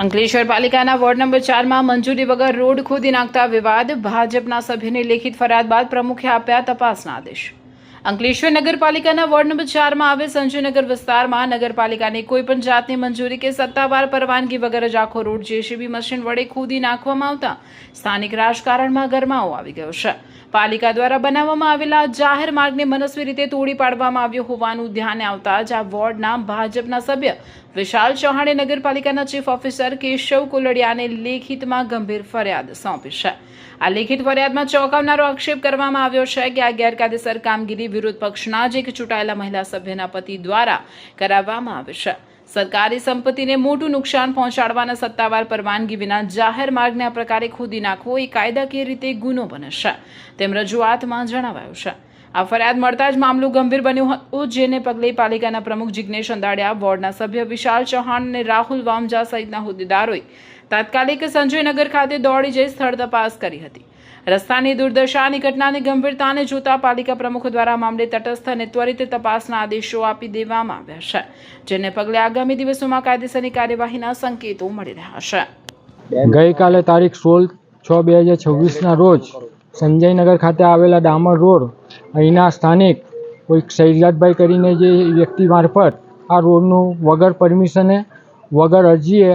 અંકલેશ્વર પાલિકાના ward number 4 માં મંજૂરી વગર રોડ ખોદી નાખતા વિવાદ. ભાજપના સભ્યની લેખિત ફરિયાદ બાદ પ્રમુખે આપ્યા તપાસના આદેશ. અંકલેશ્વર નગરપાલિકાના વોર્ડ નંબર 4 માં આવેલ સંજયનગર વિસ્તારમાં નગરપાલિકાની કોઈપણ જાતની મંજૂરી કે સત્તાવાર પરવાનગી વગર જ આખો રોડ જેસીબી મશીન વડે ખોદી નાખવામાં આવતા સ્થાનિક રાજકારણમાં ગરમાવો આવી ગયો છે. પાલિકા દ્વારા બનાવવામાં આવેલા જાહેર માર્ગને મનસ્વી રીતે તોડી પાડવામાં આવ્યો હોવાનું ધ્યાને આવતા જ આ વોર્ડના ભાજપના સભ્ય વિશાલ ચૌહાણે નગરપાલિકાના ચીફ ઓફિસર કેશવ કોલડિયાને લેખિતમાં ગંભીર ફરિયાદ સોંપી છે. આ લેખિત ફરિયાદમાં ચોંકાવનારો આક્ષેપ કરવામાં આવ્યો છે કે આ ગેરકાયદેસર કામગીરી વિરોધ પક્ષના જ એક ચૂંટાયેલા મહિલા સભ્યના પતિ દ્વારા કરાવવામાં આવે છે. સરકારી સંપત્તિને મોટું નુકસાન પહોંચાડવાના સત્તાવાર પરવાનગી વિના જાહેર માર્ગને આ પ્રકારે ખોદી નાખવો એ કાયદાકીય રીતે ગુનો બને છે તેમ રજૂઆતમાં જણાવાયું છે. આ ફરિયાદ મળતા જ મામલો ગંભીર બન્યો હતો, જેને પગલે પાલિકાના પ્રમુખ જિગ્નેશ અંધાડિયા, વોર્ડના સભ્ય વિશાલ ચૌહાણ અને રાહુલ વામજા સહિતના હોદ્દેદારોએ તાત્કાલિક સંજયનગર ખાતે દોડી જઈ સ્થળ તપાસ કરી હતી. રસ્તાની દુર્દશાની ઘટનાની ગંભીરતાને જોતા પાલિકા પ્રમુખ દ્વારા મામલે તટસ્થ અને ત્વરિત તપાસના આદેશો આપી દેવામાં આવ્યા છે, જેને પગલે આગામી દિવસોમાં કાયદેસરની કાર્યવાહીના સંકેતો મળી રહ્યા છે. ગઈકાલે તારીખ 16/6/2026ના રોજ સંજયનગર ખાતે આવેલા ડામર રોડ અહીંના સ્થાનિક કોઈ શૈલાદભાઈ કરીને જે વ્યક્તિ મારફત આ રોડનું વગર પરમિશને વગર અરજીએ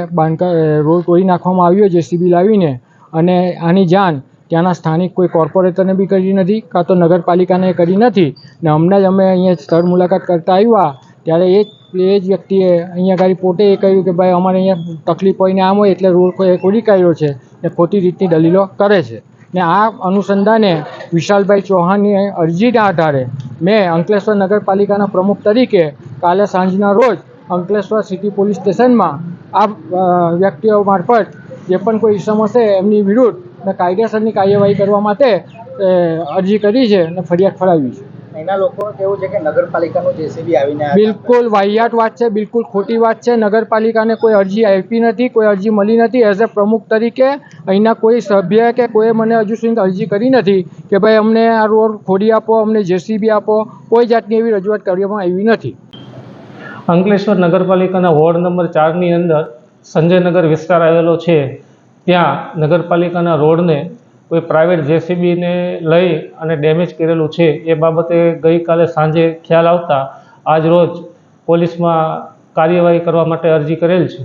રોડ તોડી નાખવામાં આવ્યો જેસીબી લાવીને, અને આની જાણ ત્યાંના સ્થાનિક કોઈ કોર્પોરેટરને બી કરી નથી, કાં તો નગરપાલિકાને કરી નથી. ને હમણાં જ અમે અહીંયા સ્થળ મુલાકાત કરતા આવ્યા ત્યારે એ જ વ્યક્તિએ અહીંયા આગળ પોતે એ કહ્યું કે ભાઈ અમારે અહીંયા તકલીફ હોય ને આમ હોય એટલે રોડ ખોદી કાઢ્યો છે ને ખોટી રીતની દલીલો કરે છે. ને આ અનુસંધાને વિશાલભાઈ ચૌહાણની અરજીના આધારે મેં અંકલેશ્વર નગરપાલિકાના પ્રમુખ તરીકે કાલે સાંજના રોજ અંકલેશ્વર સિટી પોલીસ સ્ટેશનમાં આ વ્યક્તિઓ મારફત જે પણ કોઈ ઇસમો છે એમની વિરુદ્ધ ને કાયદેસરની કાર્યવાહી કરવા માટે અરજી કરી છે અને ફરિયાદ ફળાવી છે. એના લોકોનું કહેવું છે કે નગરપાલિકાનું જેસીબી આવીને બિલકુલ વાહિયાત વાત છે, બિલકુલ ખોટી વાત છે. નગરપાલિકાને કોઈ અરજી આપી નથી, કોઈ અરજી મળી નથી. એઝ અ પ્રમુખ તરીકે અહીંના કોઈ સભ્ય કે કોઈ મને હજુ સુધી અરજી કરી નથી કે ભાઈ અમને આ રોડ ખોદી આપો, અમને જેસીબી આપો. કોઈ જાતની એવી રજૂઆત કરવામાં આવી નથી. અંકલેશ્વર નગરપાલિકાના વોર્ડ નંબર 4ની અંદર સંજયનગર વિસ્તાર આવેલો છે. ત્યાં નગરપાલિકાના રોડને કોઈ પ્રાઇવેટ જેસીબીને લઈ અને ડેમેજ કરેલું છે. એ બાબતે ગઈકાલે સાંજે ખ્યાલ આવતા આજ રોજ પોલીસમાં કાર્યવાહી કરવા માટે અરજી કરેલ છે.